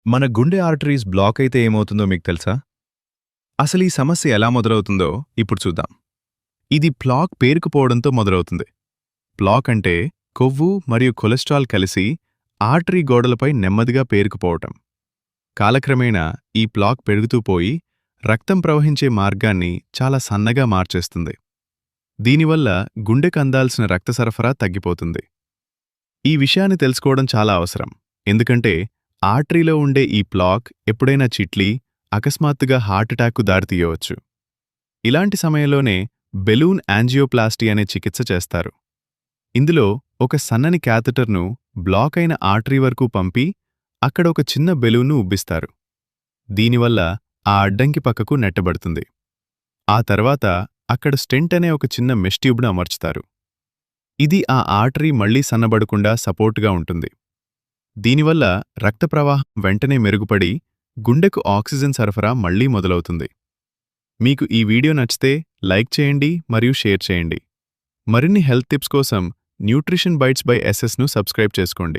మన గుండె arteries black అయితే ఏమవుతుందో మీకు తెలుసా? అసలు ఈ సమస్య ఎలా మొదలవుతుందో ఇప్పుడు చూద్దాం. ఇది ప్లాక్ పేరుకుపోవడంతో మొదలవుతుంది. ప్లాక్ అంటే కొవ్వు మరియు కొలెస్ట్రాల్ కలిసి ఆర్టరీ గోడలపై నెమ్మదిగా పేరుకుపోవటం. కాలక్రమేణా ఈ ప్లాక్ పెరుగుతూ పోయి రక్తం ప్రవహించే మార్గాన్ని చాలా సన్నగా మార్చేస్తుంది. దీనివల్ల గుండెకు అందాల్సిన రక్త సరఫరా తగ్గిపోతుంది. ఈ విషయాన్ని తెలుసుకోవడం చాలా అవసరం, ఎందుకంటే ఆర్టరీలో ఉండే ఈ ప్లాక్ ఎప్పుడైనా చిట్లి అకస్మాత్తుగా హార్ట్అటాక్కు దారితీయవచ్చు. ఇలాంటి సమయంలోనే బెలూన్ యాంజియోప్లాస్టీ అనే చికిత్స చేస్తారు. ఇందులో ఒక సన్నని క్యాథెటర్ను బ్లాక్ అయిన ఆర్టరీ వరకు పంపి అక్కడ ఒక చిన్న బెలూన్ను ఉబ్బిస్తారు. దీనివల్ల ఆ అడ్డంకి పక్కకు నెట్టబడుతుంది. ఆ తర్వాత అక్కడ స్టెంట్ అనే ఒక చిన్న మెష్ ట్యూబ్ను అమర్చుతారు. ఇది ఆ ఆర్టరీ మళ్లీ సన్నబడకుండా సపోర్టుగా ఉంటుంది. దీనివల్ల రక్త ప్రవాహం వెంటనే మెరుగుపడి గుండెకు ఆక్సిజన్ సరఫరా మళ్లీ మొదలవుతుంది. మీకు ఈ వీడియో నచ్చితే లైక్ చేయండి మరియు షేర్ చేయండి. మరిన్ని హెల్త్ టిప్స్ కోసం న్యూట్రిషన్ బైట్స్ బై ఎస్ఎస్ను సబ్స్క్రైబ్ చేసుకోండి.